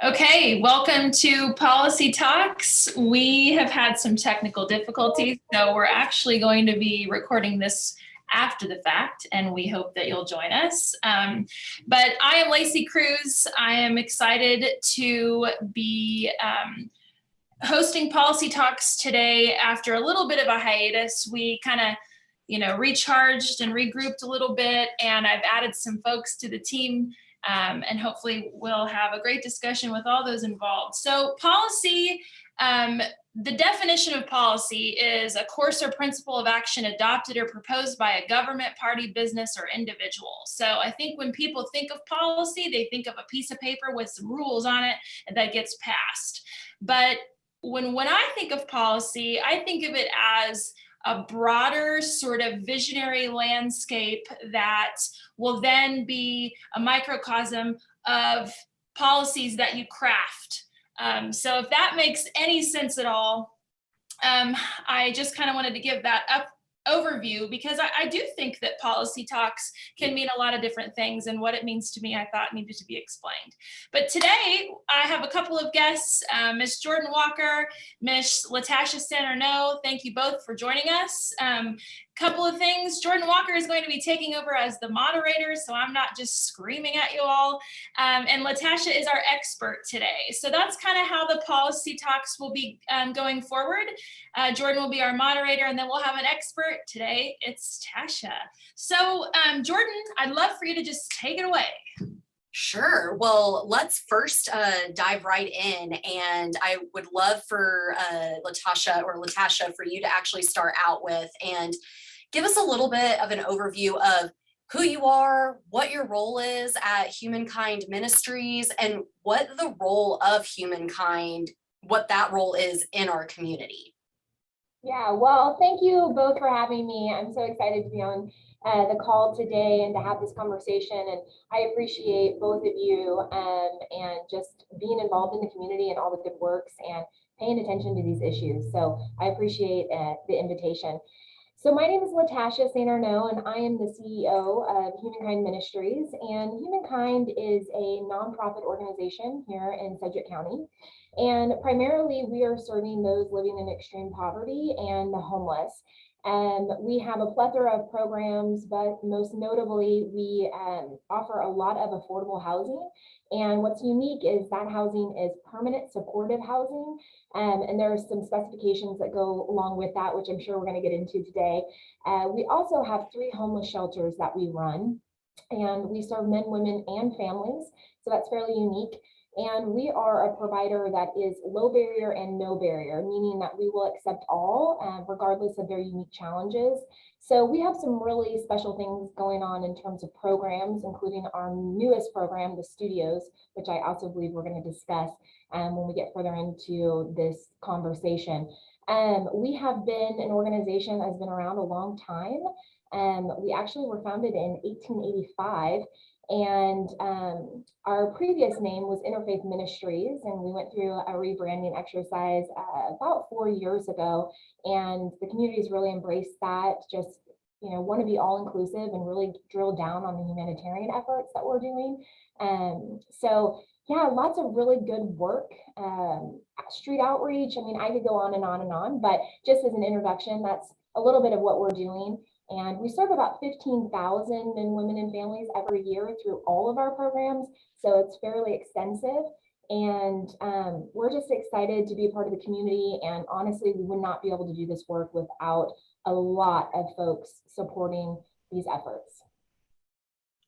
Okay, welcome to Policy Talks. We have had some technical difficulties, so we're actually going to be recording this after the fact, and we hope that you'll join us. But I am Lacey Cruse. I am excited to be hosting Policy Talks today after a little bit of a hiatus. We kind of recharged and regrouped a little bit, and I've added some folks to the team. And hopefully we'll have a great discussion with all those involved. So policy, the definition of policy is a course or principle of action adopted or proposed by a government, party, business, or individual. So I think when people think of policy, they think of a piece of paper with some rules on it and that gets passed. But when I think of policy, I think of it as a broader sort of visionary landscape that will then be a microcosm of policies that you craft. So if that makes any sense at all, I just kind of wanted to give that overview because I do think that policy talks can mean a lot of different things, and what it means to me I thought needed to be explained. But today I have a couple of guests, Ms. Jordan Walker, Ms. LaTasha Arnault. Thank you both for joining us. Couple of things. Jordan Walker is going to be taking over as the moderator, so I'm not just screaming at you all. And LaTasha is our expert today. So that's kind of how the policy talks will be going forward. Jordan will be our moderator, and then we'll have an expert. Today, it's Tasha. So Jordan, I'd love for you to just take it away. Sure. Well, let's first dive right in, and I would love for LaTasha for you to actually start out with and give us a little bit of an overview of who you are, what your role is at Humankind Ministries, and what the role of Humankind, what that role is in our community. Yeah, well, thank you both for having me. I'm so excited to be on the call today and to have this conversation. And I appreciate both of you and just being involved in the community and all the good works and paying attention to these issues. So I appreciate the invitation. So my name is LaTasha Arnault, and I am the CEO of Humankind Ministries. And Humankind is a nonprofit organization here in Sedgwick County. And primarily, we are serving those living in extreme poverty and the homeless. And we have a plethora of programs, but most notably, we offer a lot of affordable housing. And what's unique is that housing is permanent supportive housing. And there are some specifications that go along with that, which I'm sure we're going to get into today. We also have 3 homeless shelters that we run, and we serve men, women, and families. So that's fairly unique. And we are a provider that is low barrier and no barrier, meaning that we will accept all, regardless of their unique challenges. So we have some really special things going on in terms of programs, including our newest program, the studios, which I also believe we're going to discuss when we get further into this conversation. We have been an organization that's been around a long time. We actually were founded in 1885. And our previous name was Interfaith Ministries, and we went through a rebranding exercise about 4 years ago, and the community's really embraced that, just want to be all inclusive and really drill down on the humanitarian efforts that we're doing. So yeah, lots of really good work. Street outreach, I mean, I could go on and on and on, but just as an introduction, that's a little bit of what we're doing. And we serve about 15,000 men, women, and families every year through all of our programs. So it's fairly extensive. And we're just excited to be a part of the community. And honestly, we would not be able to do this work without a lot of folks supporting these efforts.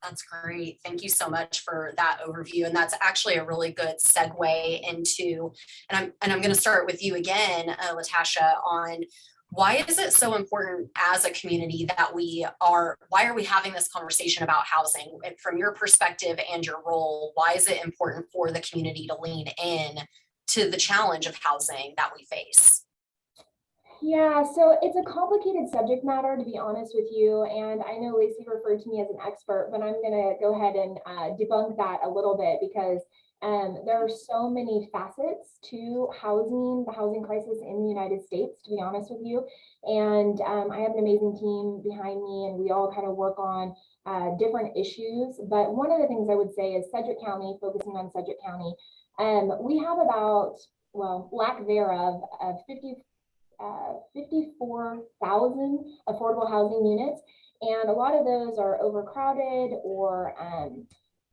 That's great. Thank you so much for that overview. And that's actually a really good segue into, and I'm going to start with you again, LaTasha, on why is it so important as a community that why are we having this conversation about housing? From your perspective and your role, why is it important for the community to lean in to the challenge of housing that we face? Yeah, so it's a complicated subject matter, to be honest with you. And I know Lacey referred to me as an expert, but I'm going to go ahead and debunk that a little bit, because There are so many facets to housing, the housing crisis in the United States, to be honest with you. And I have an amazing team behind me, and we all kind of work on different issues. But one of the things I would say is Sedgwick County, focusing on Sedgwick County, we have about, well, lack thereof, 54,000 affordable housing units. And a lot of those are overcrowded or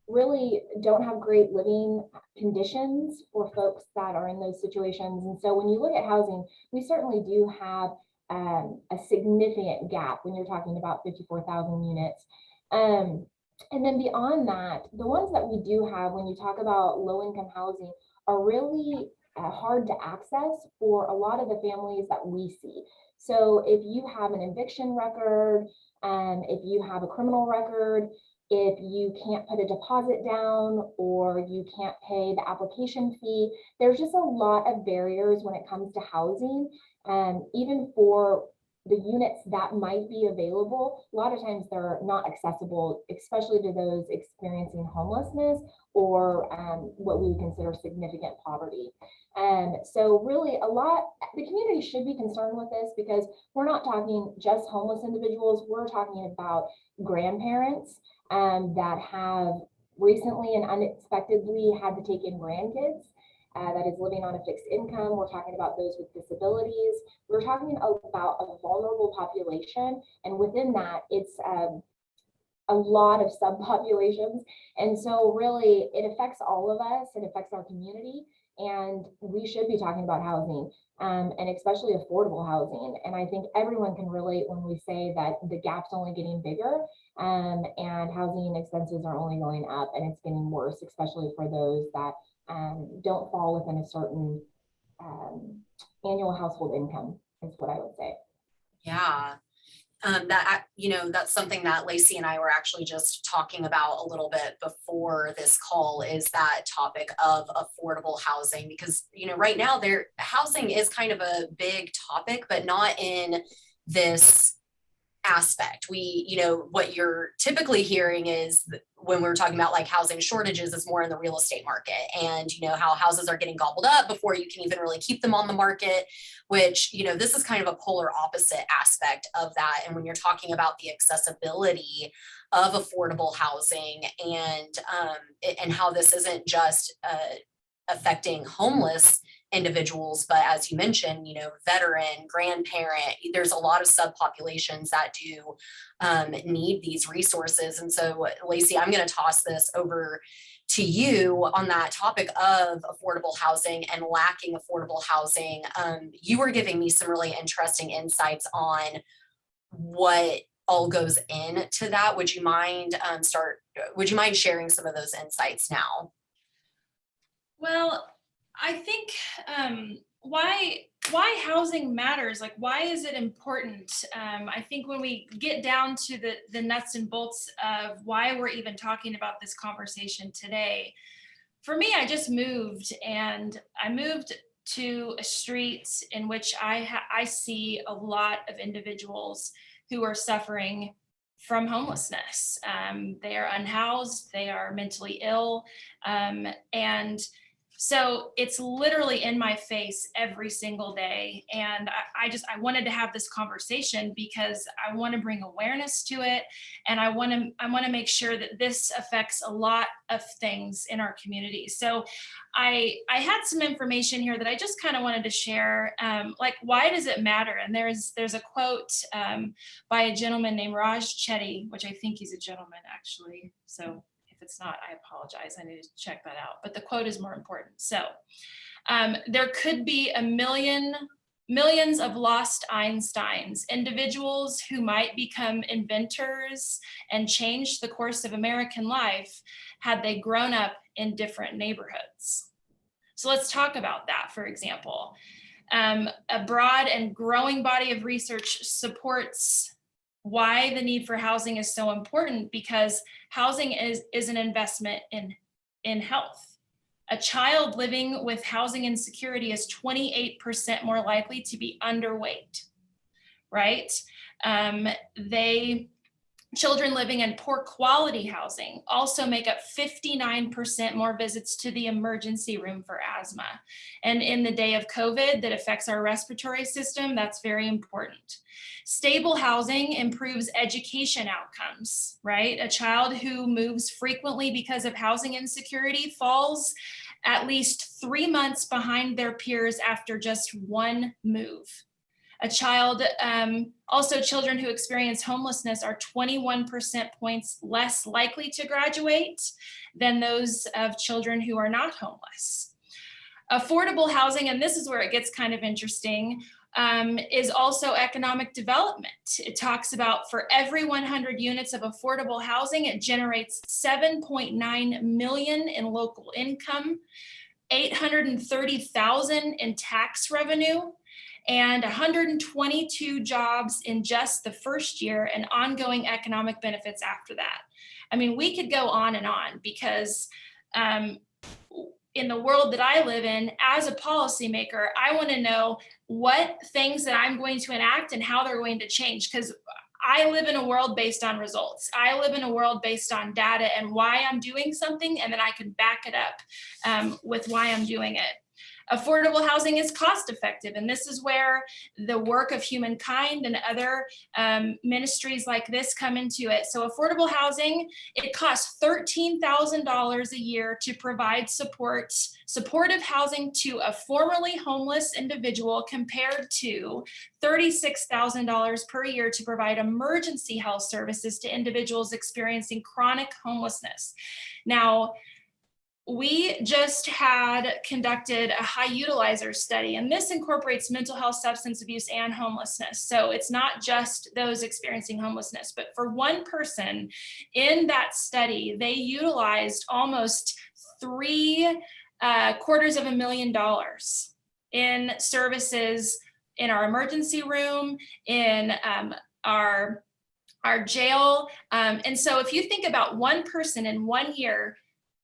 really don't have great living conditions for folks that are in those situations. And so when you look at housing, we certainly do have a significant gap when you're talking about 54,000 units. And then beyond that, the ones that we do have when you talk about low-income housing are really hard to access for a lot of the families that we see. So if you have an eviction record, if you have a criminal record, if you can't put a deposit down or you can't pay the application fee, there's just a lot of barriers when it comes to housing. Even for the units that might be available, a lot of times they're not accessible, especially to those experiencing homelessness or what we would consider significant poverty. So really the community should be concerned with this, because we're not talking just homeless individuals, we're talking about grandparents that have recently and unexpectedly had to take in grandkids. That is living on a fixed income. We're talking about those with disabilities. We're talking about a vulnerable population. And within that, it's a lot of subpopulations. And so really it affects all of us. It affects our community. And we should be talking about housing, and especially affordable housing. And I think everyone can relate when we say that the gap's only getting bigger, and housing expenses are only going up, and it's getting worse, especially for those that don't fall within a certain annual household income, is what I would say. Yeah. That's something that Lacey and I were actually just talking about a little bit before this call, is that topic of affordable housing, because, right now housing is kind of a big topic, but not in this aspect. What you're typically hearing is when we're talking about like housing shortages is more in the real estate market, and how houses are getting gobbled up before you can even really keep them on the market, which this is kind of a polar opposite aspect of that. And when you're talking about the accessibility of affordable housing and how this isn't just affecting homeless individuals, but as you mentioned, veteran, grandparent, there's a lot of subpopulations that do need these resources. And so, Lacey, I'm going to toss this over to you on that topic of affordable housing and lacking affordable housing. You were giving me some really interesting insights on what all goes into that. Would you mind sharing some of those insights now? Well, I think why housing matters, like why is it important? I think when we get down to the nuts and bolts of why we're even talking about this conversation today, for me, I just moved, and I moved to a street in which I see a lot of individuals who are suffering from homelessness. They are unhoused, they are mentally ill, and so it's literally in my face every single day. And I wanted to have this conversation because I want to bring awareness to it. And I want to make sure that this affects a lot of things in our community. So I had some information here that I just kind of wanted to share. Like, why does it matter? And there's a quote by a gentleman named Raj Chetty, which I think he's a gentleman actually. So if it's not, I apologize. I need to check that out. But the quote is more important. So there could be millions of lost Einsteins, individuals who might become inventors and change the course of American life had they grown up in different neighborhoods. So let's talk about that, for example. A broad and growing body of research supports why the need for housing is so important, because housing is an investment in health. A child living with housing insecurity is 28% more likely to be underweight, right? They Children living in poor quality housing also make up 59% more visits to the emergency room for asthma. And in the day of COVID that affects our respiratory system, that's very important. Stable housing improves education outcomes, right? A child who moves frequently because of housing insecurity falls at least 3 months behind their peers after just one move. A child, also children who experience homelessness are 21% points less likely to graduate than those of children who are not homeless. Affordable housing, and this is where it gets kind of interesting, is also economic development. It talks about for every 100 units of affordable housing, it generates 7.9 million in local income, 830,000 in tax revenue, and 122 jobs in just the first year and ongoing economic benefits after that. I mean, we could go on and on because in the world that I live in, as a policymaker, I want to know what things that I'm going to enact and how they're going to change, because I live in a world based on results. I live in a world based on data and why I'm doing something, and then I can back it up with why I'm doing it. Affordable housing is cost effective, and this is where the work of Humankind and other ministries like this come into it. So affordable housing, it costs $13,000 a year to provide supportive housing to a formerly homeless individual, compared to $36,000 per year to provide emergency health services to individuals experiencing chronic homelessness. Now, we just had conducted a high utilizer study, and this incorporates mental health, substance abuse, and homelessness. So it's not just those experiencing homelessness, but for one person in that study, they utilized almost $750,000 in services in our emergency room, in our jail. And so if you think about one person in 1 year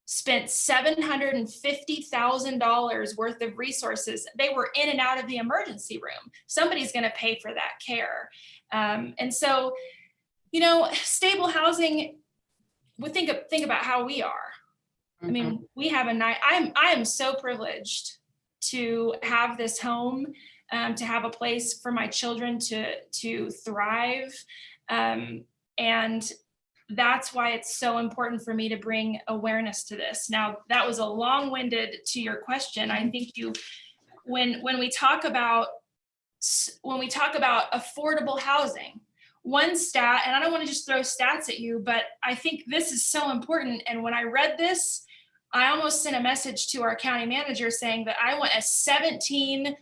spent $750,000 worth of resources, they were in and out of the emergency room. Somebody's going to pay for that care. And so, you know, stable housing, we think about how we are. I mean, we have I am so privileged to have this home, to have a place for my children to thrive. And that's why it's so important for me to bring awareness to this. Now, that was a long-winded to your question. I think when we talk about affordable housing, one stat, and I don't want to just throw stats at you, but I think this is so important. And when I read this, I almost sent a message to our county manager saying that I want a $17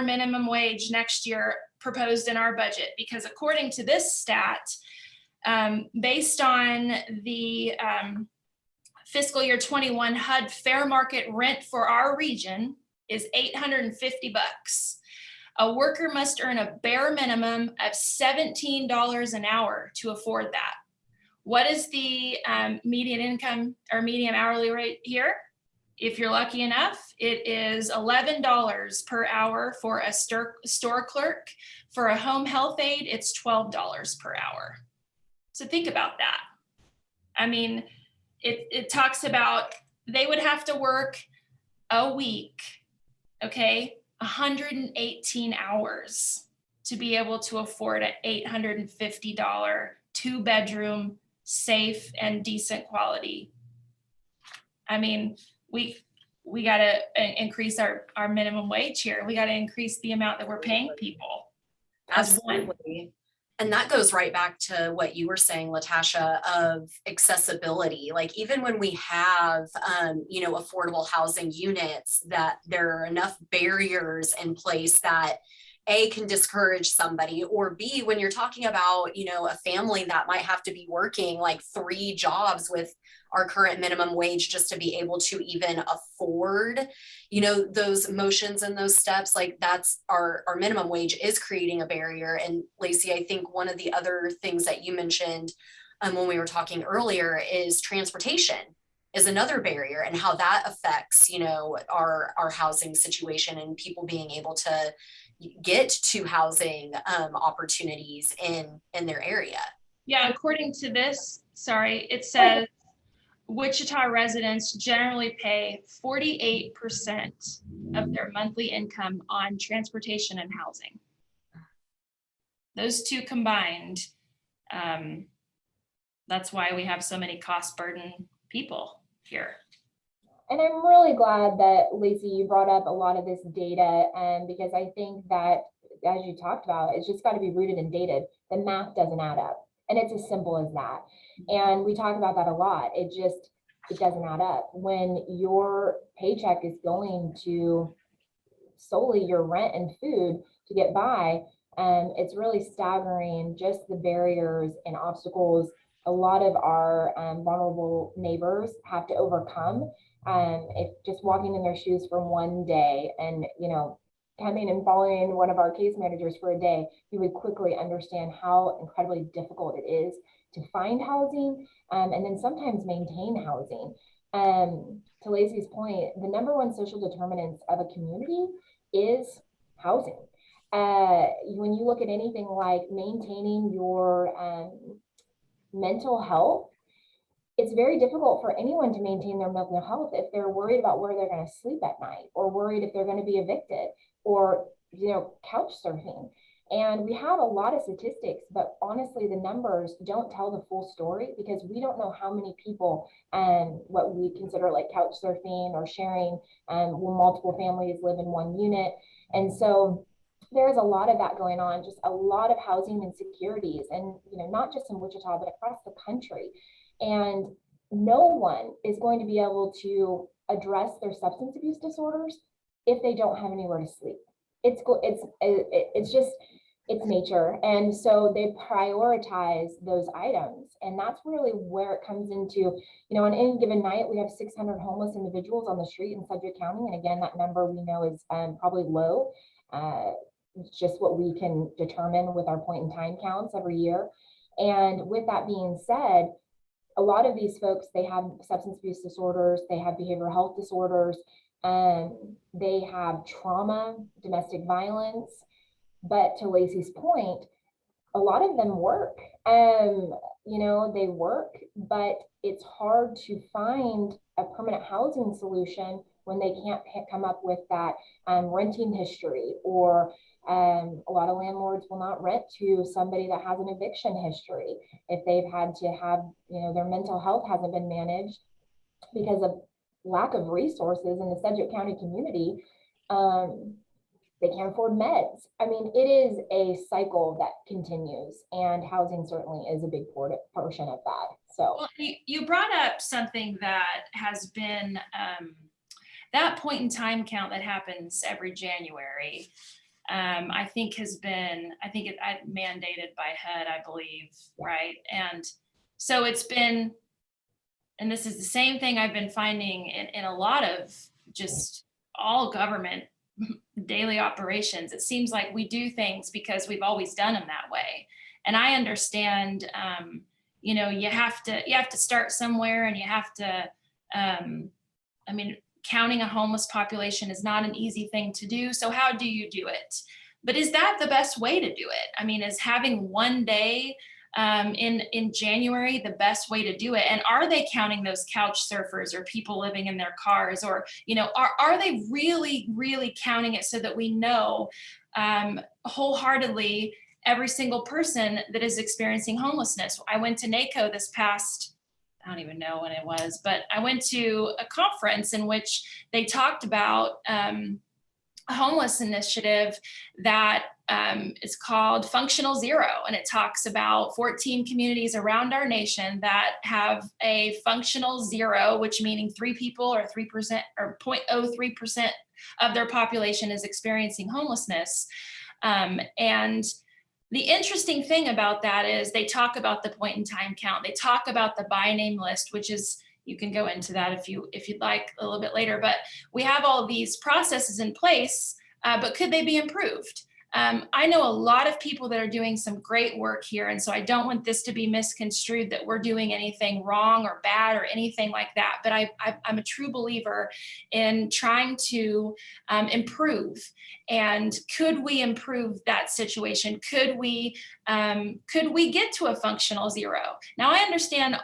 minimum wage next year proposed in our budget, because according to this stat, based on the fiscal year 21 HUD fair market rent for our region is $850. A worker must earn a bare minimum of $17 an hour to afford that. What is the median income or median hourly rate here? If you're lucky enough, it is $11 per hour for a store clerk. For a home health aide, it's $12 per hour. So think about that. I mean, it talks about they would have to work a week, okay, 118 hours to be able to afford an $850 two-bedroom, safe and decent quality. I mean, we got to increase our minimum wage here. We got to increase the amount that we're paying people. Absolutely. And that goes right back to what you were saying, LaTasha, of accessibility. Like even when we have, affordable housing units, that there are enough barriers in place that A, can discourage somebody, or B, when you're talking about, a family that might have to be working like 3 jobs with our current minimum wage just to be able to even afford, those motions and those steps, like that's our minimum wage is creating a barrier. And Lacey, I think one of the other things that you mentioned when we were talking earlier is transportation is another barrier, and how that affects, our housing situation and people being able to get to housing opportunities in their area. Yeah, according to this, sorry, it says Wichita residents generally pay 48% of their monthly income on transportation and housing. Those two combined, that's why we have so many cost burden people here. And I'm really glad that, Lacey, you brought up a lot of this data, because I think that, as you talked about, it's just got to be rooted in data. The math doesn't add up, and it's as simple as that. And we talk about that a lot. It doesn't add up. When your paycheck is going to solely your rent and food to get by, it's really staggering just the barriers and obstacles a lot of our vulnerable neighbors have to overcome. If just walking in their shoes for one day and, coming and following one of our case managers for a day, you would quickly understand how incredibly difficult it is to find housing, and then sometimes maintain housing. To Lacey's point, the number one social determinants of a community is housing. When you look at anything like maintaining your mental health, it's very difficult for anyone to maintain their mental health if they're worried about where they're going to sleep at night, or worried if they're going to be evicted, or couch surfing. And we have a lot of statistics, but honestly, the numbers don't tell the full story, because we don't know how many people what we consider like couch surfing or sharing when multiple families live in one unit. And so there's a lot of that going on, just a lot of housing insecurities, and not just in Wichita, but across the country. And no one is going to be able to address their substance abuse disorders if they don't have anywhere to sleep. It's nature. And so they prioritize those items. And that's really where it comes into, on any given night, we have 600 homeless individuals on the street in Sedgwick County. And again, that number we know is probably low. It's just what we can determine with our point in time counts every year. And with that being said, a lot of these folks, they have substance abuse disorders, they have behavioral health disorders, they have trauma, domestic violence. But to Lacey's point, a lot of them work. They work, but it's hard to find a permanent housing solution when they can't come up with that renting history, or a lot of landlords will not rent to somebody that has an eviction history if they've had to have, their mental health hasn't been managed because of lack of resources in the Sedgwick County community. They can't afford meds. I mean, it is a cycle that continues, and housing certainly is a big portion of that. So, well, you brought up something that has been that point in time count that happens every January. I think it's mandated by HUD, I believe, right? And so it's been, and this is the same thing I've been finding in a lot of just all government daily operations. It seems like we do things because we've always done them that way. And I understand, you have to start somewhere, and you have to, counting a homeless population is not an easy thing to do. So how do you do it? But is that the best way to do it? Is having one day in January the best way to do it? And are they counting those couch surfers or people living in their cars? Or, are they really, really counting it so that we know wholeheartedly every single person that is experiencing homelessness? I went to NACO this past, I don't even know when it was, but I went to a conference in which they talked about a homeless initiative that is called Functional Zero. And it talks about 14 communities around our nation that have a functional zero, which meaning 3 people or 3% or 0.03% of their population is experiencing homelessness. And the interesting thing about that is they talk about the point in time count. They talk about the by name list, which is, you can go into that if you'd like a little bit later, but we have all these processes in place, but could they be improved? I know a lot of people that are doing some great work here. And so I don't want this to be misconstrued that we're doing anything wrong or bad or anything like that. But I'm a true believer in trying to improve. And could we improve that situation? Could we get to a functional zero? Now I understand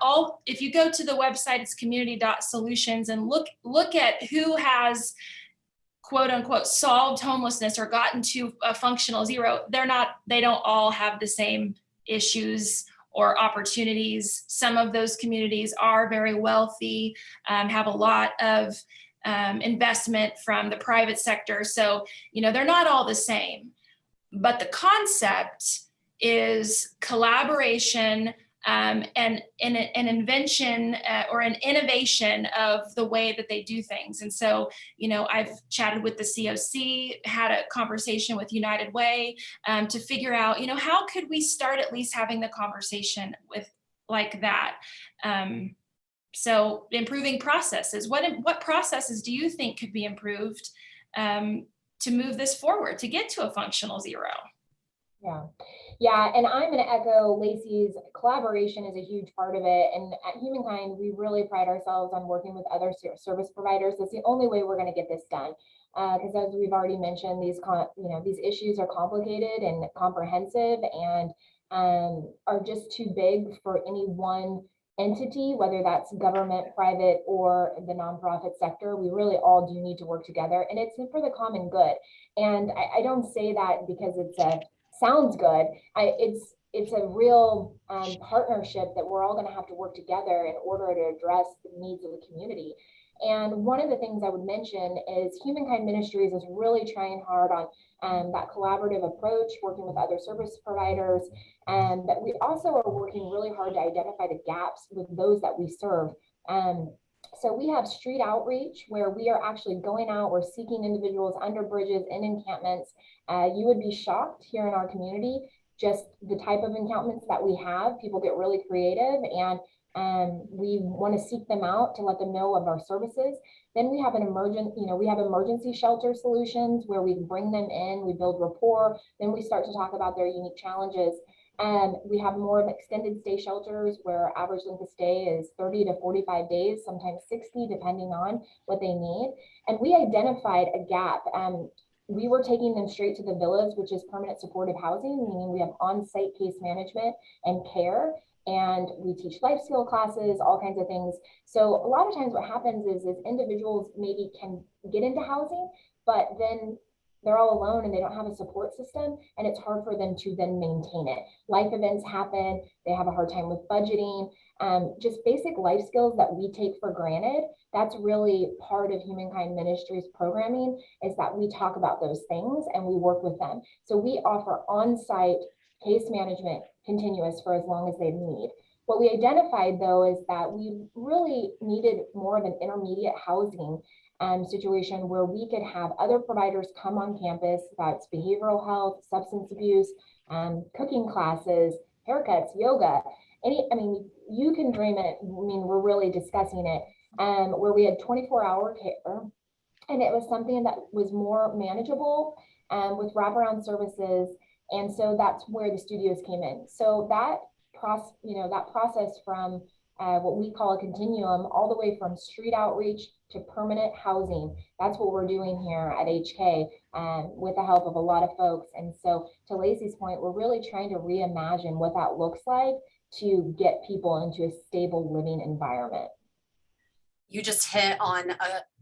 if you go to the website, it's community.solutions, and look at who has quote unquote solved homelessness or gotten to a functional zero. They don't all have the same issues or opportunities. Some of those communities are very wealthy, have a lot of investment from the private sector. So, they're not all the same, but the concept is collaboration, and an invention or an innovation of the way that they do things. And so, I've chatted with the COC, had a conversation with United Way to figure out, how could we start at least having the conversation with like that. So improving processes, what processes do you think could be improved to move this forward, to get to a functional zero? Yeah, and I'm going to echo Lacey's. Collaboration is a huge part of it. And at Humankind, we really pride ourselves on working with other service providers. That's the only way we're going to get this done. Because as we've already mentioned, these issues are complicated and comprehensive, and are just too big for any one entity, whether that's government, private, or the nonprofit sector. We really all do need to work together, and it's for the common good. And I don't say that because sounds good. It's a real partnership that we're all going to have to work together in order to address the needs of the community. And one of the things I would mention is Humankind Ministries is really trying hard on that collaborative approach, working with other service providers. And but we also are working really hard to identify the gaps with those that we serve. So we have street outreach where we are actually going out, we're seeking individuals under bridges, in encampments. You would be shocked here in our community, just the type of encampments that we have. People get really creative, and we want to seek them out to let them know of our services. Then we have emergency shelter solutions where we bring them in, we build rapport, then we start to talk about their unique challenges. And we have more of extended stay shelters where average length of stay is 30 to 45 days, sometimes 60, depending on what they need. And we identified a gap. We were taking them straight to the villas, which is permanent supportive housing, meaning we have on-site case management and care. And we teach life skill classes, all kinds of things. So a lot of times what happens is individuals maybe can get into housing, but then they're all alone and they don't have a support system, and it's hard for them to then maintain it. Life events happen, they have a hard time with budgeting, just basic life skills that we take for granted. That's really part of Humankind Ministries programming, is that we talk about those things and we work with them. So we offer on-site case management continuous for as long as they need. What we identified though is that we really needed more of an intermediate housing situation where we could have other providers come on campus. That's behavioral health, substance abuse, cooking classes, haircuts, yoga. You can dream it. We're really discussing it. Where we had 24-hour care, and it was something that was more manageable with wraparound services. And so that's where the studios came in. So that process from what we call a continuum, all the way from street outreach to permanent housing. That's what we're doing here at HK with the help of a lot of folks. And so to Lacey's point, we're really trying to reimagine what that looks like to get people into a stable living environment. You just hit on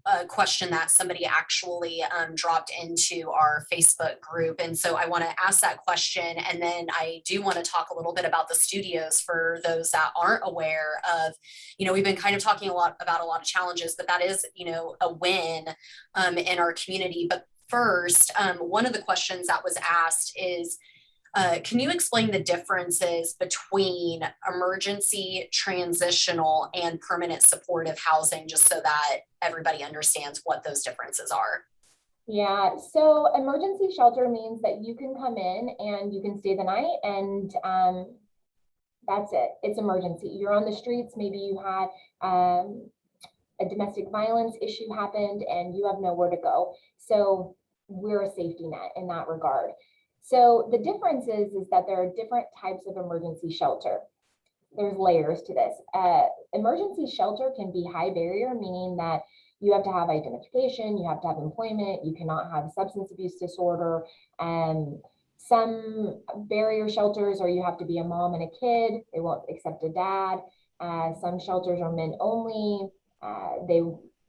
a question that somebody actually dropped into our Facebook group. And so I want to ask that question. And then I do want to talk a little bit about the studios for those that aren't aware of, we've been kind of talking about a lot of challenges, but that is, a win in our community. But first, one of the questions that was asked is, can you explain the differences between emergency, transitional, and permanent supportive housing, just so that everybody understands what those differences are? Yeah, so emergency shelter means that you can come in and you can stay the night, and that's it. It's emergency. You're on the streets. Maybe you had a domestic violence issue happened and you have nowhere to go. So we're a safety net in that regard. So the difference is that there are different types of emergency shelter. There's layers to this. Emergency shelter can be high barrier, meaning that you have to have identification, you have to have employment, you cannot have substance abuse disorder. Some barrier shelters are you have to be a mom and a kid, they won't accept a dad. Some shelters are men only.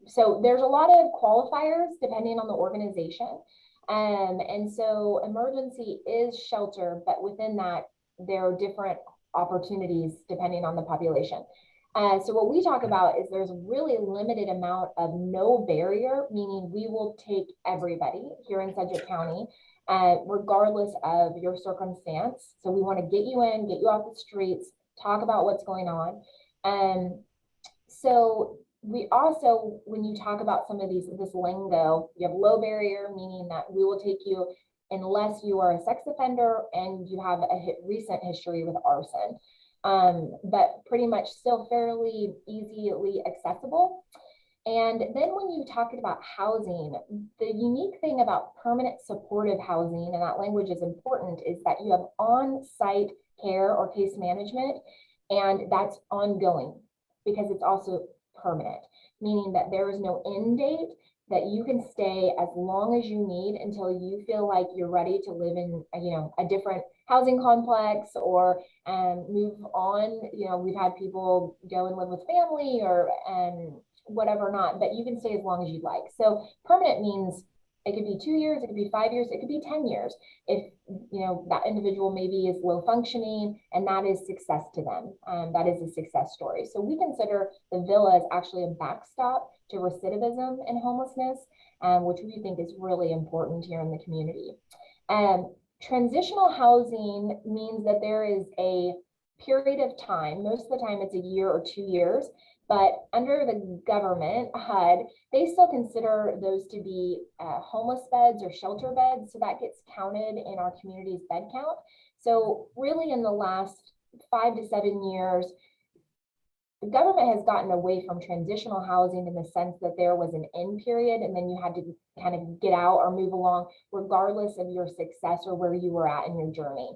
So there's a lot of qualifiers depending on the organization. And so emergency is shelter, but within that, there are different opportunities depending on the population. So what we talk about is there's really limited amount of no barrier, meaning we will take everybody here in Sedgwick County, regardless of your circumstance. So we want to get you in, get you off the streets, talk about what's going on. So we also, when you talk about some of this lingo, you have low barrier, meaning that we will take you unless you are a sex offender and you have a recent history with arson, but pretty much still fairly easily accessible. And then when you talk about housing, the unique thing about permanent supportive housing, and that language is important, is that you have on-site care or case management, and that's ongoing because it's also permanent, meaning that there is no end date, that you can stay as long as you need until you feel like you're ready to live in, a different housing complex or move on. We've had people go and live with family or whatever not, but you can stay as long as you'd like. So permanent means it could be 2 years, it could be 5 years, it could be 10 years. If that individual maybe is low functioning, and that is success to them. That is a success story. So we consider the villa as actually a backstop to recidivism and homelessness, which we think is really important here in the community. Transitional housing means that there is a period of time, most of the time it's a year or 2 years, but under the government, HUD, they still consider those to be homeless beds or shelter beds. So that gets counted in our community's bed count. So really in the last 5 to 7 years, the government has gotten away from transitional housing in the sense that there was an end period and then you had to kind of get out or move along regardless of your success or where you were at in your journey.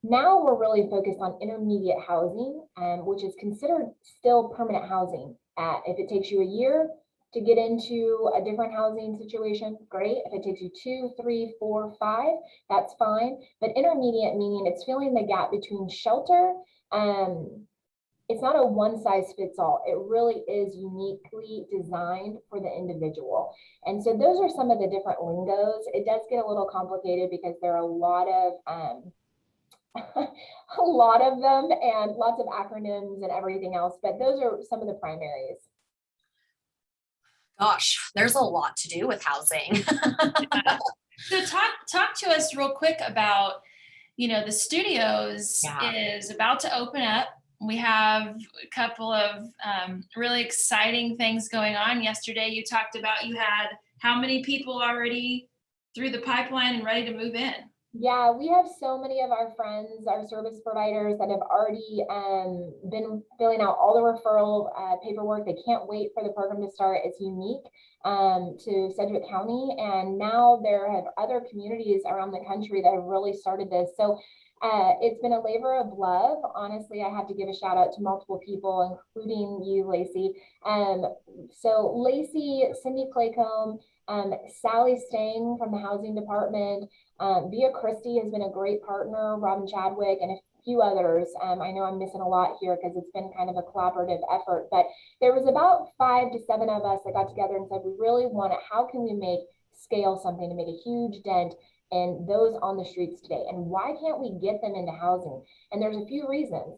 Now we're really focused on intermediate housing, which is considered still permanent housing. If it takes you a year to get into a different housing situation, great. If it takes you 2, 3, 4, 5, that's fine. But intermediate meaning it's filling the gap between shelter. It's not a one size fits all. It really is uniquely designed for the individual. And so those are some of the different lingos. It does get a little complicated because there are a lot of a lot of them and lots of acronyms and everything else, but those are some of the primaries. Gosh, there's a lot to do with housing. So talk to us real quick about, the studios is about to open up. We have a couple of really exciting things going on. Yesterday, you talked about you had how many people already through the pipeline and ready to move in? Yeah, we have so many of our friends, our service providers that have already been filling out all the referral paperwork. They can't wait for the program to start. It's unique to Sedgwick County. And now there have other communities around the country that have really started this. So it's been a labor of love. Honestly, I have to give a shout out to multiple people, including you, Lacey. So Lacey, Cindy Claycomb, Sally Stang from the housing department, Via Christie has been a great partner, Robin Chadwick, and a few others. I know I'm missing a lot here because it's been kind of a collaborative effort, but there was about 5 to 7 of us that got together and said, we really want it. How can we scale something to make a huge dent in those on the streets today? And why can't we get them into housing? And there's a few reasons.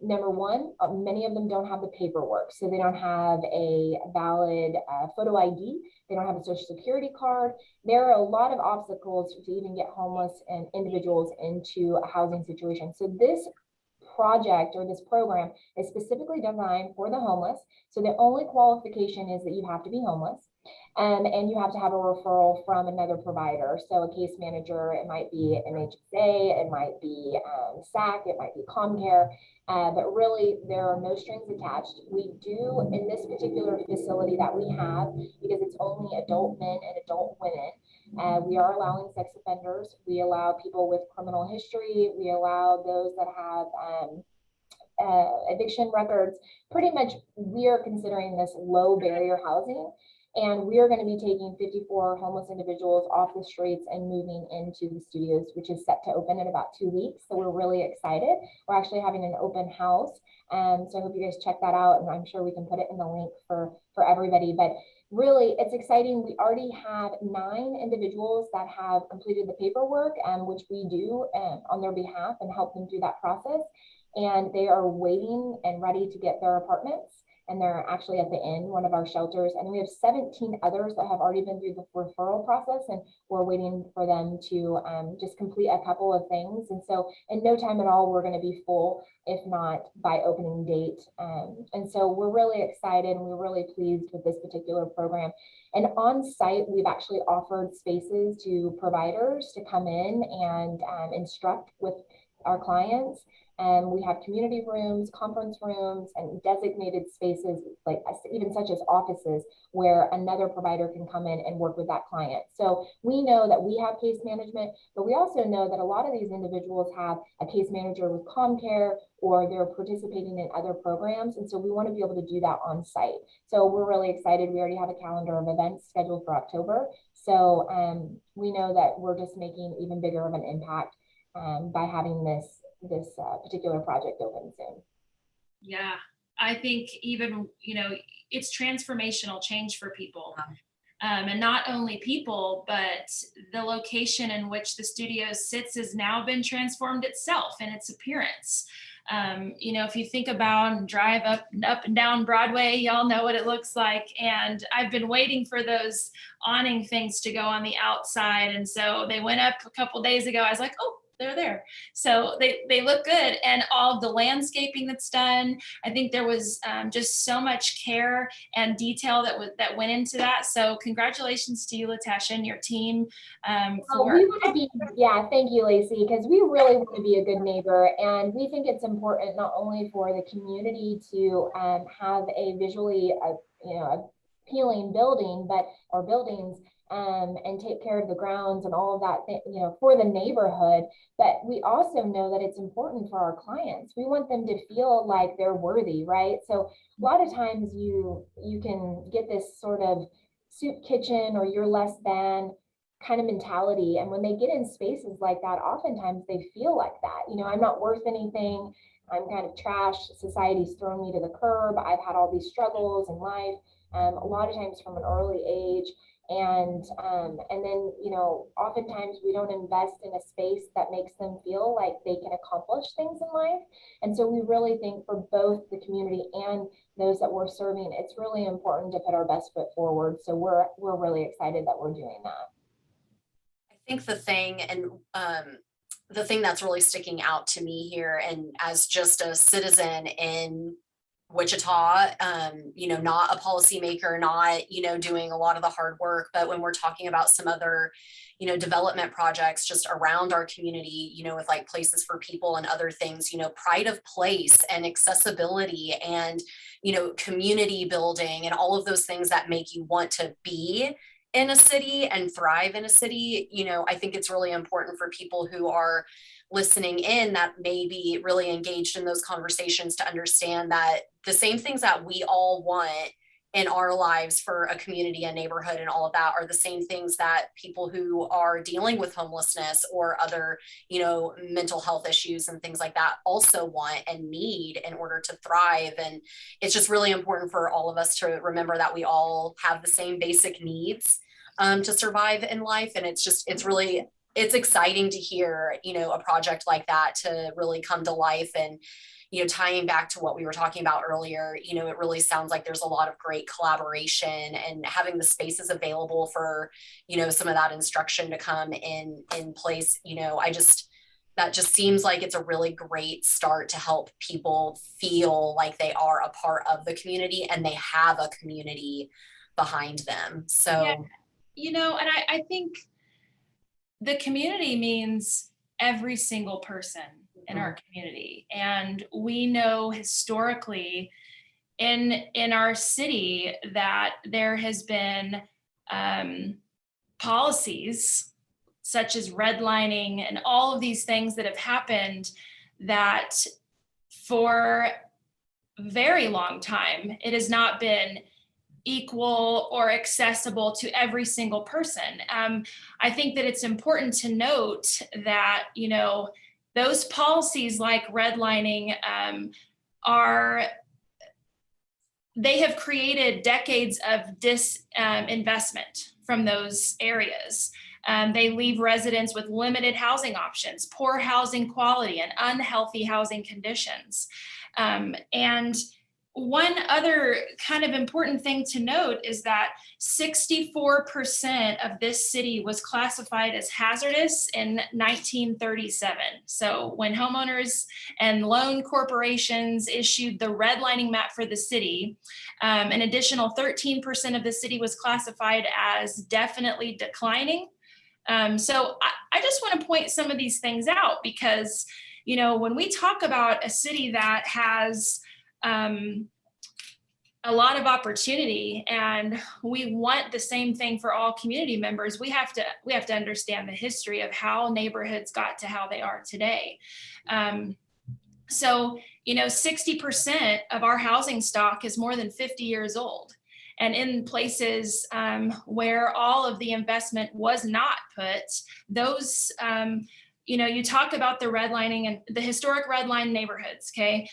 Number one, many of them don't have the paperwork. So they don't have a valid photo ID. They don't have a social security card. There are a lot of obstacles to even get homeless and individuals into a housing situation. So this project or this program is specifically designed for the homeless. So the only qualification is that you have to be homeless. And you have to have a referral from another provider. So a case manager, it might be MHSA, it might be SAC, it might be ComCare, but really there are no strings attached. We do in this particular facility that we have, because it's only adult men and adult women, We are allowing sex offenders. We allow people with criminal history. We allow those that have eviction records. Pretty much, we are considering this low barrier housing. And we are going to be taking 54 homeless individuals off the streets and moving into the studios, which is set to open in about 2 weeks. So we're really excited. We're actually having an open house. So I hope you guys check that out. And I'm sure we can put it in the link for everybody. But really, it's exciting. We already have 9 individuals that have completed the paperwork, which we do on their behalf and help them through that process. And they are waiting and ready to get their apartments. And they're actually at the inn, one of our shelters. And we have 17 others that have already been through the referral process, and we're waiting for them to just complete a couple of things. And so in no time at all, we're going to be full, if not by opening date. And so we're really excited, and we're really pleased with this particular program. And on site, we've actually offered spaces to providers to come in and instruct with our clients. And we have community rooms, conference rooms, and designated spaces, like even such as offices, where another provider can come in and work with that client. So we know that we have case management, but we also know that a lot of these individuals have a case manager with ComCare, or they're participating in other programs. And so we want to be able to do that on site. So we're really excited. We already have a calendar of events scheduled for October. So we know that we're just making even bigger of an impact by having this particular project open soon. Yeah, I think even, it's transformational change for people. And not only people, but the location in which the studio sits has now been transformed itself in its appearance. If you think about and drive up and down Broadway, y'all know what it looks like. And I've been waiting for those awning things to go on the outside. And so they went up a couple days ago. I was like, oh, they're there. So they look good. And all of the landscaping that's done, I think there was just so much care and detail that went into that. So congratulations to you, LaTasha, and your team. We want to be, thank you, Lacey, because we really want to be a good neighbor. And we think it's important not only for the community to have a visually appealing building, or buildings, and take care of the grounds and all of that, for the neighborhood. But we also know that it's important for our clients. We want them to feel like they're worthy, right? So a lot of times you can get this sort of soup kitchen or you're less than kind of mentality. And when they get in spaces like that, oftentimes they feel like that. I'm not worth anything. I'm kind of trash. Society's thrown me to the curb. I've had all these struggles in life, a lot of times from an early age. And then, oftentimes we don't invest in a space that makes them feel like they can accomplish things in life. And so we really think for both the community and those that we're serving, it's really important to put our best foot forward. So we're really excited that we're doing that. I think the thing that's really sticking out to me here, and as just a citizen in Wichita, not a policymaker, not, doing a lot of the hard work, but when we're talking about some other, development projects just around our community, with like places for people and other things, pride of place and accessibility and, community building and all of those things that make you want to be in a city and thrive in a city. I think it's really important for people who are listening in that may be really engaged in those conversations to understand that the same things that we all want in our lives for a community, a neighborhood, and all of that are the same things that people who are dealing with homelessness or other, mental health issues and things like that also want and need in order to thrive. And it's just really important for all of us to remember that we all have the same basic needs to survive in life. And it's exciting to hear, a project like that to really come to life. And, tying back to what we were talking about earlier, it really sounds like there's a lot of great collaboration and having the spaces available for, some of that instruction to come in place. That just seems like it's a really great start to help people feel like they are a part of the community and they have a community behind them. So, and I think the community means every single person in our community. And we know historically in our city that there has been policies such as redlining and all of these things that have happened that for a very long time, it has not been equal or accessible to every single person. I think that it's important to note that, you know, those policies like redlining they have created decades of disinvestment from those areas. They leave residents with limited housing options, poor housing quality, and unhealthy housing conditions. And one other kind of important thing to note is that 64% of this city was classified as hazardous in 1937. So when homeowners and loan corporations issued the redlining map for the city, an additional 13% of the city was classified as definitely declining. So I just want to point some of these things out because, you know, when we talk about a city that has a lot of opportunity and we want the same thing for all community members, we have to understand the history of how neighborhoods got to how they are today. So, you know, 60% of our housing stock is more than 50 years old. And in places where all of the investment was not put, those you know, you talk about the redlining and the historic redline neighborhoods, okay?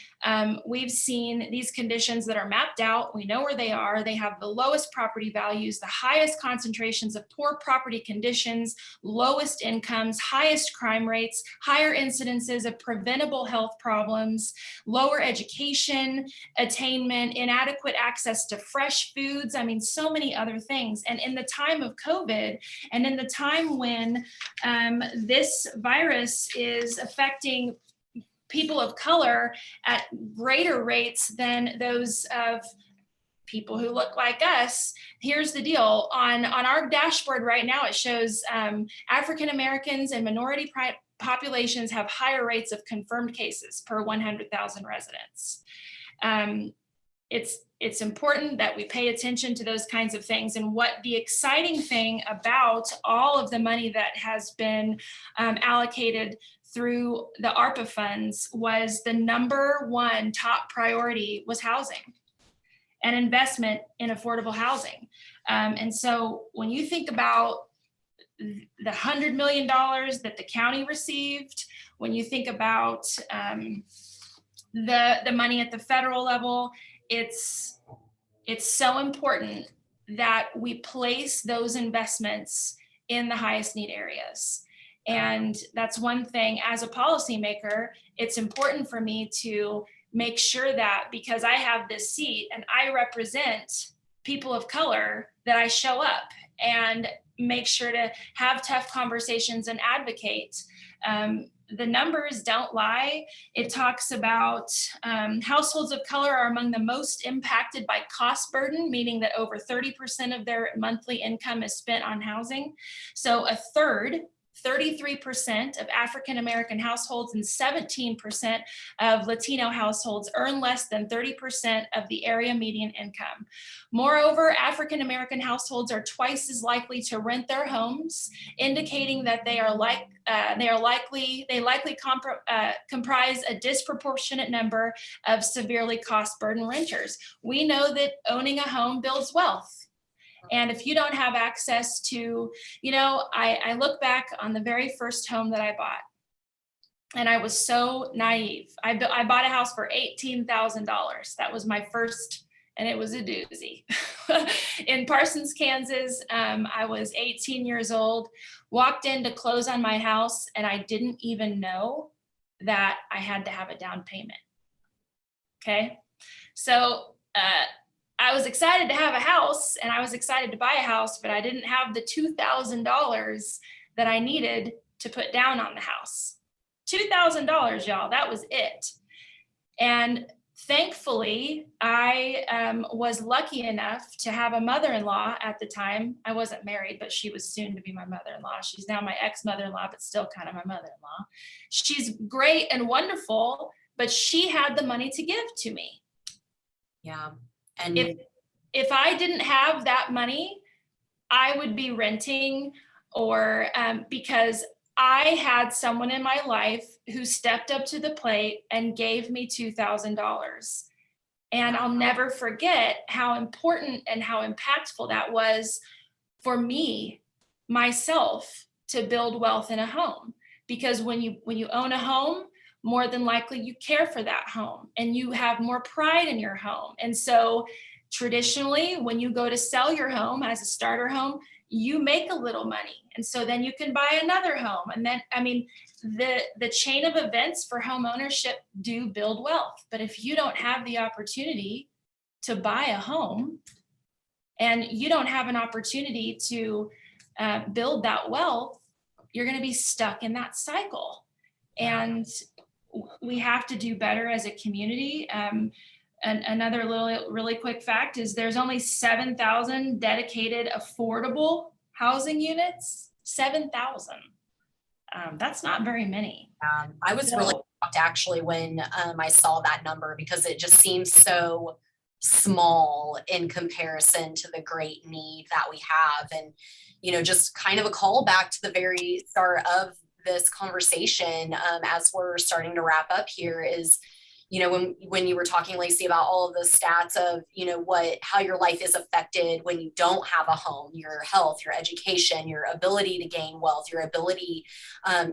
We've seen these conditions that are mapped out. We know where they are. They have the lowest property values, the highest concentrations of poor property conditions, lowest incomes, highest crime rates, higher incidences of preventable health problems, lower education attainment, inadequate access to fresh foods. I mean, so many other things. And in the time of COVID, and in the time when this virus is affecting people of color at greater rates than those of people who look like us. Here's the deal. On our dashboard right now, it shows African Americans and minority populations have higher rates of confirmed cases per 100,000 residents. It's important that we pay attention to those kinds of things. And what the exciting thing about all of the money that has been allocated through the ARPA funds was the number one top priority was housing and investment in affordable housing. And so when you think about the $100 million that the county received, when you think about the money at the federal level, it's so important that we place those investments in the highest need areas. And that's one thing as a policymaker, it's important for me to make sure that because I have this seat and I represent people of color, that I show up and make sure to have tough conversations and advocate. The numbers don't lie. It talks about households of color are among the most impacted by cost burden, meaning that over 30% of their monthly income is spent on housing. So a third, 33% of African American households and 17% of Latino households earn less than 30% of the area median income. Moreover, African American households are twice as likely to rent their homes, indicating that they likely comprise a disproportionate number of severely cost burden renters. We know that owning a home builds wealth. And if you don't have access to, you know, I look back on the very first home that I bought and I was so naive. I bought a house for $18,000. That was my first, and it was a doozy. In Parsons, Kansas, I was 18 years old, walked in to close on my house, and I didn't even know that I had to have a down payment. Okay, so I was excited to have a house and I was excited to buy a house, but I didn't have the $2,000 that I needed to put down on the house. $2,000, y'all, that was it. And thankfully, I was lucky enough to have a mother-in-law at the time. I wasn't married, but she was soon to be my mother-in-law. She's now my ex-mother-in-law, but still kind of my mother-in-law. She's great and wonderful, but she had the money to give to me. Yeah. And if I didn't have that money, I would be renting, or because I had someone in my life who stepped up to the plate and gave me $2,000. And I'll never forget how important and how impactful that was for me, myself, to build wealth in a home. Because when you own a home, more than likely you care for that home and you have more pride in your home. And so traditionally, when you go to sell your home as a starter home, you make a little money. And so then you can buy another home. And then, I mean, the chain of events for home ownership do build wealth. But if you don't have the opportunity to buy a home, and you don't have an opportunity to build that wealth, you're going to be stuck in that cycle. And we have to do better as a community. And another really quick fact is there's only 7,000 dedicated affordable housing units. 7,000. That's not very many. I was really shocked actually when I saw that number, because it just seems so small in comparison to the great need that we have. And, you know, just kind of a call back to the very start of this conversation, as we're starting to wrap up here, is, you know, when you were talking, Lacey, about all of the stats of, you know, how your life is affected when you don't have a home, your health, your education, your ability to gain wealth, your ability,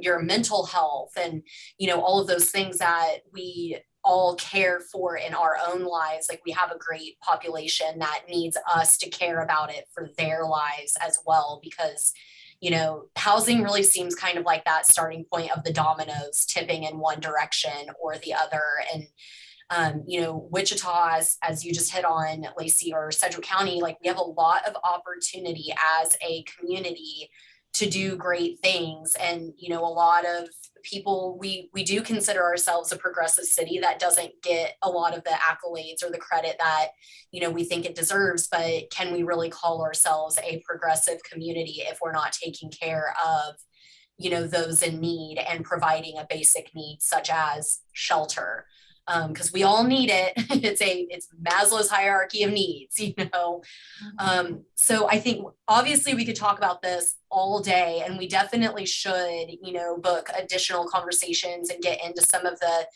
your mental health, and, you know, all of those things that we all care for in our own lives. Like, we have a great population that needs us to care about it for their lives as well, because, you know, housing really seems kind of like that starting point of the dominoes tipping in one direction or the other. And, you know, Wichita, as you just hit on, Lacey, or Sedgwick County, like, we have a lot of opportunity as a community to do great things. And, you know, a lot of people, we do consider ourselves a progressive city that doesn't get a lot of the accolades or the credit that, you know, we think it deserves. But can we really call ourselves a progressive community if we're not taking care of, you know, those in need and providing a basic need such as shelter? Because we all need it. It's Maslow's hierarchy of needs, you know. So I think obviously we could talk about this all day, and we definitely should, you know, book additional conversations and get into some of the,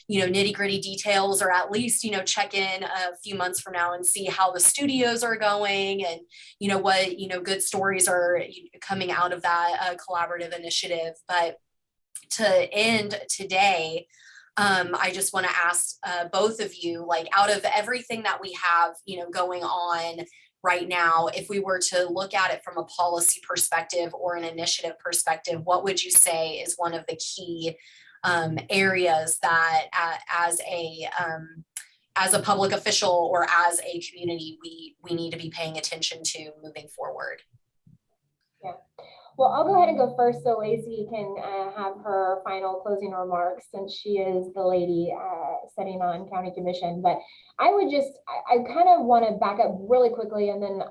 you know, nitty gritty details, or at least, you know, check in a few months from now and see how the studios are going, and, you know, what, you know, good stories are coming out of that collaborative initiative. But to end today, I just want to ask both of you, like, out of everything that we have, you know, going on right now, if we were to look at it from a policy perspective or an initiative perspective, what would you say is one of the key areas that as a public official or as a community, we need to be paying attention to moving forward? Yeah. Well, I'll go ahead and go first so Lacey can have her final closing remarks, since she is the lady sitting on county commission. But I would I kind of want to back up really quickly and then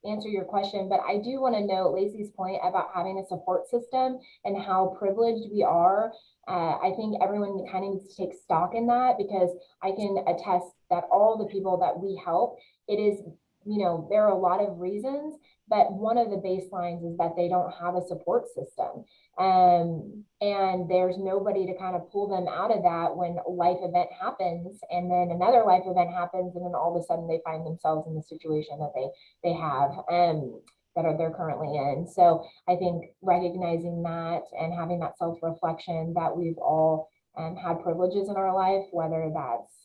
answer your question. But I do want to note Lacey's point about having a support system and how privileged we are. I think everyone kind of needs to take stock in that, because I can attest that all the people that we help, it is, you know, there are a lot of reasons, but one of the baselines is that they don't have a support system. And there's nobody to kind of pull them out of that when a life event happens, and then another life event happens, and then all of a sudden they find themselves in the situation that they have that they're currently in. So I think recognizing that and having that self-reflection that we've all had privileges in our life, whether that's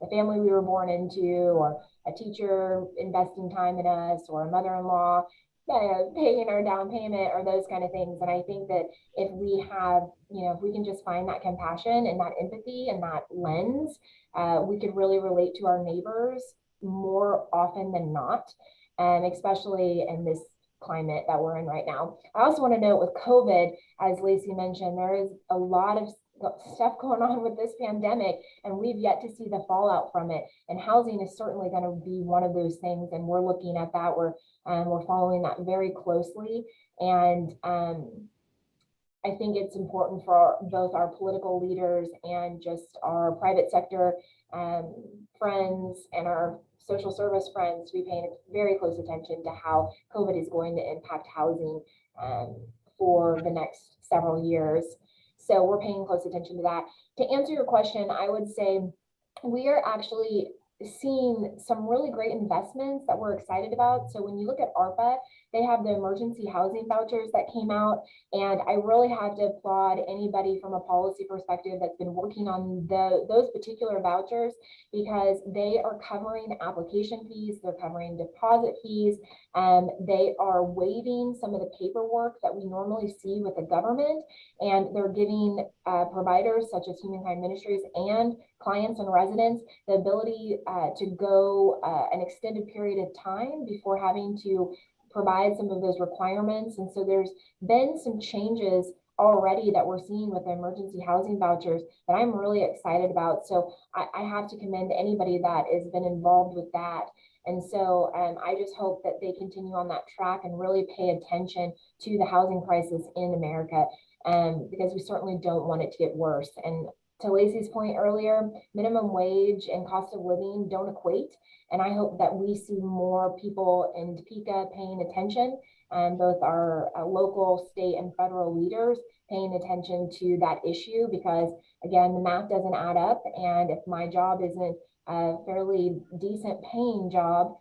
the family we were born into, or a teacher investing time in us, or a mother-in-law paying our down payment, or those kind of things. And I think that if we have, you know, if we can just find that compassion and that empathy and that lens, we could really relate to our neighbors more often than not, especially in this climate that we're in right now. I also want to note with COVID, as Lacey mentioned, there is a lot of stuff going on with this pandemic, and we've yet to see the fallout from it. And housing is certainly going to be one of those things, and we're looking at that. We're following that very closely, and I think it's important for both our political leaders and just our private sector friends and our social service friends to be paying very close attention to how COVID is going to impact housing for the next several years. So we're paying close attention to that. To answer your question, I would say we are actually seeing some really great investments that we're excited about. So when you look at ARPA, they have the emergency housing vouchers that came out. And I really have to applaud anybody from a policy perspective that's been working on those particular vouchers, because they are covering application fees, they're covering deposit fees, they are waiving some of the paperwork that we normally see with the government, and they're giving providers such as Humankind Ministries and clients and residents the ability to go an extended period of time before having to provide some of those requirements. And so there's been some changes already that we're seeing with the emergency housing vouchers that I'm really excited about. So I have to commend anybody that has been involved with that. And so I just hope that they continue on that track and really pay attention to the housing crisis in America, because we certainly don't want it to get worse. And to Lacey's point earlier, minimum wage and cost of living don't equate. And I hope that we see more people in Topeka paying attention, both our local, state, and federal leaders paying attention to that issue, because again, the math doesn't add up. And if my job isn't a fairly decent paying job,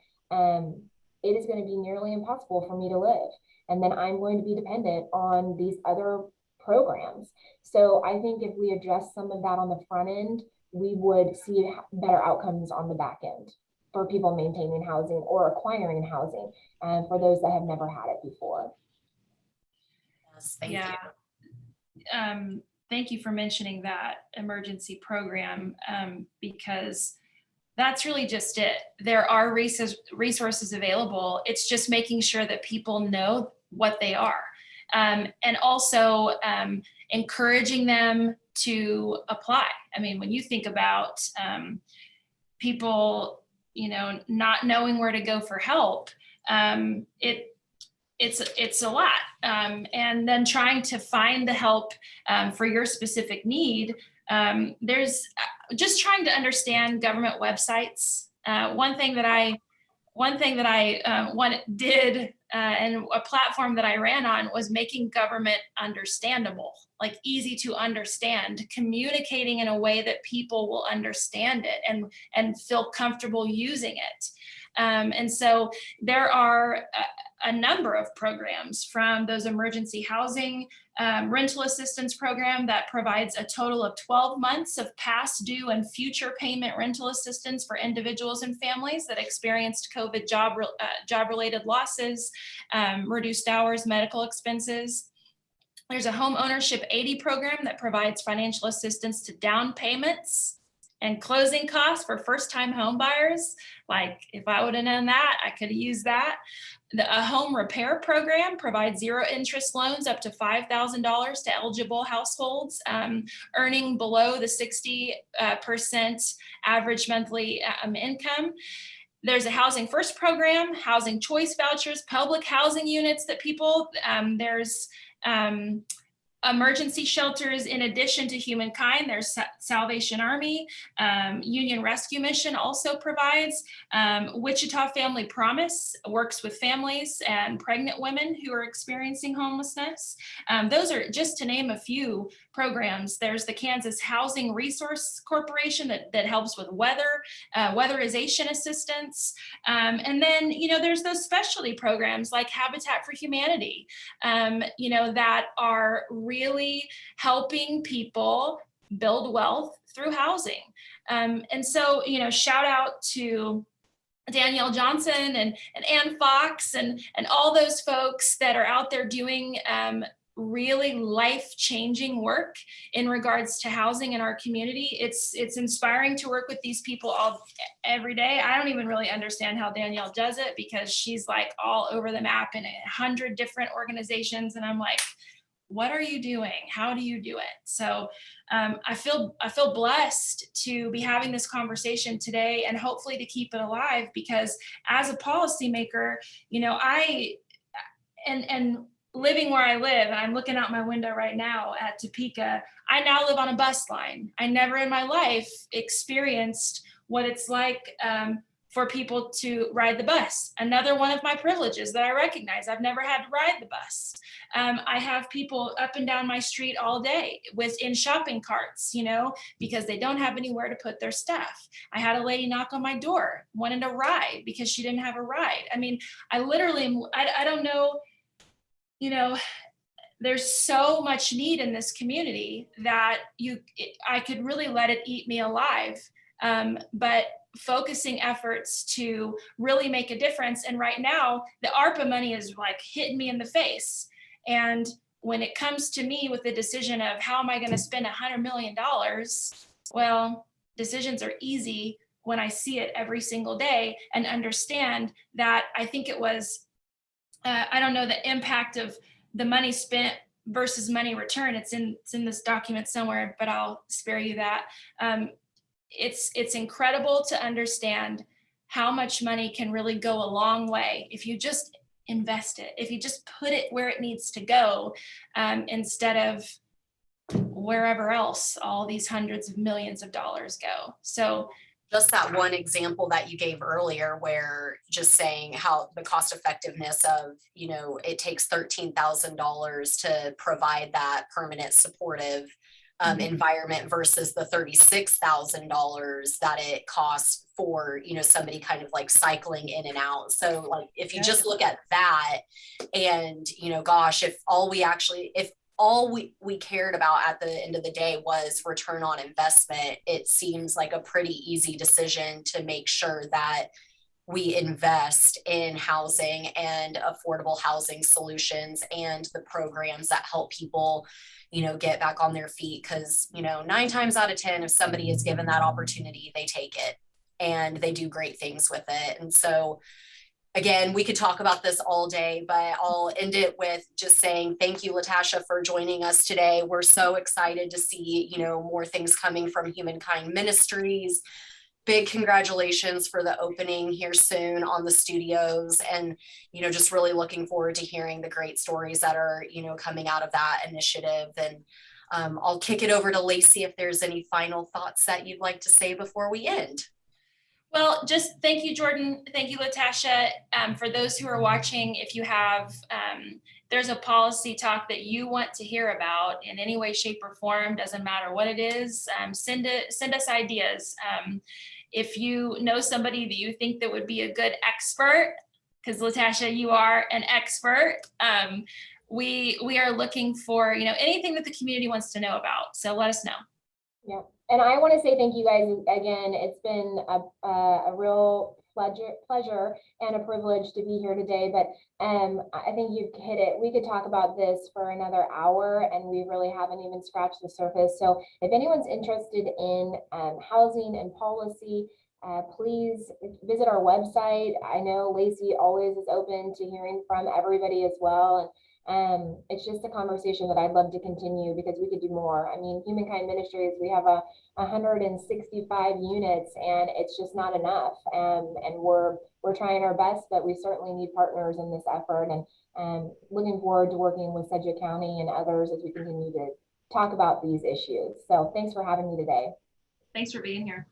it is going to be nearly impossible for me to live. And then I'm going to be dependent on these other programs. So I think if we address some of that on the front end, we would see better outcomes on the back end for people maintaining housing or acquiring housing, for those that have never had it before. Yes, thank you. Thank you for mentioning that emergency program, because that's really just it. There are resources available. It's just making sure that people know what they are. And also encouraging them to apply. I mean, when you think about people, not knowing where to go for help, it's a lot. And then trying to find the help for your specific need. There's just trying to understand government websites. One thing that I did and a platform that I ran on was making government understandable, like easy to understand, communicating in a way that people will understand it and feel comfortable using it. And so there are a number of programs, from those emergency housing rental assistance program that provides a total of 12 months of past due and future payment rental assistance for individuals and families that experienced COVID job-related losses, reduced hours, medical expenses. There's a home ownership 80 program that provides financial assistance to down payments and closing costs for first-time home buyers. Like, if I would have known that, I could have used that. A home repair program provides zero interest loans up to $5,000 to eligible households earning below the 60% average monthly income. There's a housing first program, housing choice vouchers, public housing units that people, there's emergency shelters in addition to Humankind. There's Salvation Army, Union Rescue Mission also provides. Wichita Family Promise works with families and pregnant women who are experiencing homelessness. Those are just to name a few programs. There's the Kansas Housing Resource Corporation that helps with weatherization assistance. And then, there's those specialty programs like Habitat for Humanity, that are really helping people build wealth through housing. And so, shout out to Danielle Johnson and Ann Fox and all those folks that are out there doing really life-changing work in regards to housing in our community. It's inspiring to work with these people every day. I don't even really understand how Danielle does it, because she's like all over the map in 100 different organizations, and I'm like, what are you doing? How do you do it? So I feel blessed to be having this conversation today, and hopefully to keep it alive, because as a policymaker, and living where I live, and I'm looking out my window right now at Topeka, I now live on a bus line. I never in my life experienced what it's like for people to ride the bus. Another one of my privileges that I recognize, I've never had to ride the bus. I have people up and down my street all day in shopping carts, you know, because they don't have anywhere to put their stuff. I had a lady knock on my door, wanted a ride because she didn't have a ride. I mean, I literally, I don't know, you know, there's so much need in this community that I could really let it eat me alive. But focusing efforts to really make a difference. And right now, the ARPA money is like hitting me in the face. And when it comes to me with the decision of how am I going to spend $100 million, well, decisions are easy when I see it every single day and understand that I think it was, I don't know the impact of the money spent versus money returned. It's in this document somewhere, but I'll spare you that. It's incredible to understand how much money can really go a long way if you just invest it, if you just put it where it needs to go, instead of wherever else all these hundreds of millions of dollars go. So just that one example that you gave earlier, where just saying how the cost effectiveness of, you know, it takes $13,000 to provide that permanent supportive environment versus the $36,000 that it costs for, you know, somebody kind of like cycling in and out. So like, if you just look at that and, you know, gosh, if all we cared about at the end of the day was return on investment, it seems like a pretty easy decision to make sure that we invest in housing and affordable housing solutions and the programs that help people, you know, get back on their feet. Because, you know, 9 times out of 10, if somebody is given that opportunity, they take it and they do great things with it. And so again, we could talk about this all day, but I'll end it with just saying thank you, LaTasha, for joining us today. We're so excited to see, you know, more things coming from Humankind Ministries. Big congratulations for the opening here soon on the studios, and, you know, just really looking forward to hearing the great stories that are, you know, coming out of that initiative. And I'll kick it over to Lacey if there's any final thoughts that you'd like to say before we end. Well, just thank you, Jordan. Thank you, LaTasha. For those who are watching, if you have, there's a policy talk that you want to hear about in any way, shape, or form, doesn't matter what it is, send us ideas. If you know somebody that you think that would be a good expert, because LaTasha, you are an expert, we are looking for, you know, anything that the community wants to know about. So let us know. Yeah. And I want to say thank you guys again. It's been a real pleasure and a privilege to be here today. But I think you've hit it. We could talk about this for another hour, and we really haven't even scratched the surface. So if anyone's interested in housing and policy, please visit our website. I know Lacey always is open to hearing from everybody as well. And it's just a conversation that I'd love to continue, because we could do more. I mean, Humankind Ministries, we have 165 units, and it's just not enough. And we're trying our best, but we certainly need partners in this effort. And looking forward to working with Sedgwick County and others as we continue to talk about these issues. So thanks for having me today. Thanks for being here.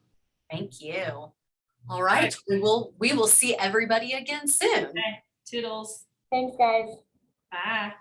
Thank you. All right, we will see everybody again soon. Okay. Toodles. Thanks, guys. Bye.